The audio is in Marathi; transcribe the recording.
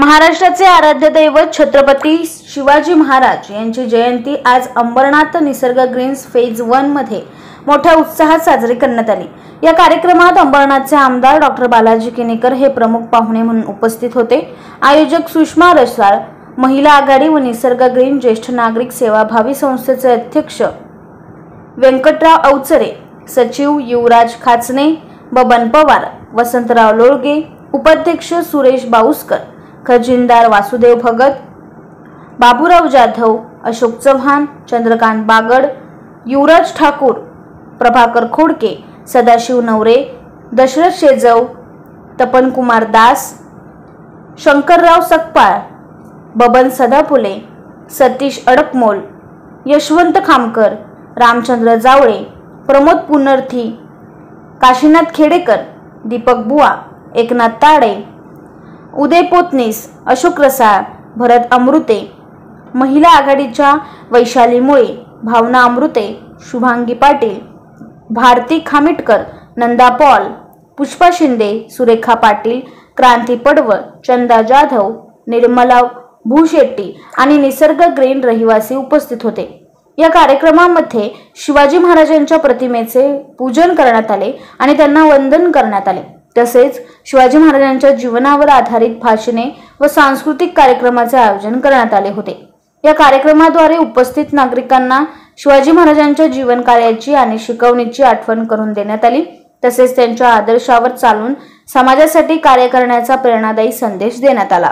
महाराष्ट्राचे आराध्य दैवत छत्रपती शिवाजी महाराज यांची जयंती आज अंबरनाथ निसर्ग ग्रीन्स फेज 1 मध्ये मोठ्या उत्साहात साजरी करण्यात आली। या कार्यक्रमात अंबरनाथचे आमदार डॉ. बालाजी किनीकर हे प्रमुख पाहुणे म्हणून उपस्थित होते। आयोजक सुषमा रसाळ, महिला आघाडी व निसर्ग ग्रीन ज्येष्ठ नागरिक सेवाभावी संस्थेचे अध्यक्ष व्यंकटराव अवचरे, सचिव युवराज खाचने, बबन पवार, वसंतराव लोळगे, उपाध्यक्ष सुरेश बाऊसकर, खजिनदार वासुदेव भगत, बाबूराव जाधव, अशोक चव्हाण, चंद्रकांत बागड, युवराज ठाकूर, प्रभाकर खोडके, सदाशिव नवरे, दशरथ शेजव, तपन कुमार दास, शंकरराव सकपाळ, बबन सदापुले, सतीश अडकमोल, यशवंत खामकर, रामचंद्र जावळे, प्रमोद पुनर्थी, काशीनाथ खेडेकर, दीपक बुवा, एकनाथ ताडे, उदय पोतनीस, अशोक रसाळ, भरत अमृते, महिला आघाडीच्या वैशाली मुळे, भावना अमृते, शुभांगी पाटील, भारती खामिटकर, नंदा पॉल, पुष्पा शिंदे, सुरेखा पाटील, क्रांती पडवळ, चंदा जाधव, निर्मला भूशेट्टी आणि निसर्ग ग्रीन रहिवासी उपस्थित होते। या कार्यक्रमामध्ये शिवाजी महाराजांच्या प्रतिमेचे पूजन करण्यात आले आणि त्यांना वंदन करण्यात आले। तसेच शिवाजी महाराजांच्या जीवनावर आधारित भाषणे व सांस्कृतिक कार्यक्रमाचे आयोजन करण्यात आले होते। या कार्यक्रमाद्वारे उपस्थित नागरिकांना शिवाजी महाराजांच्या जीवन कार्याची आणि शिकवणीची आठवण करून देण्यात आली। तसेच त्यांच्या आदर्शावर चालून समाजासाठी कार्य करण्याचा प्रेरणादायी संदेश देण्यात आला।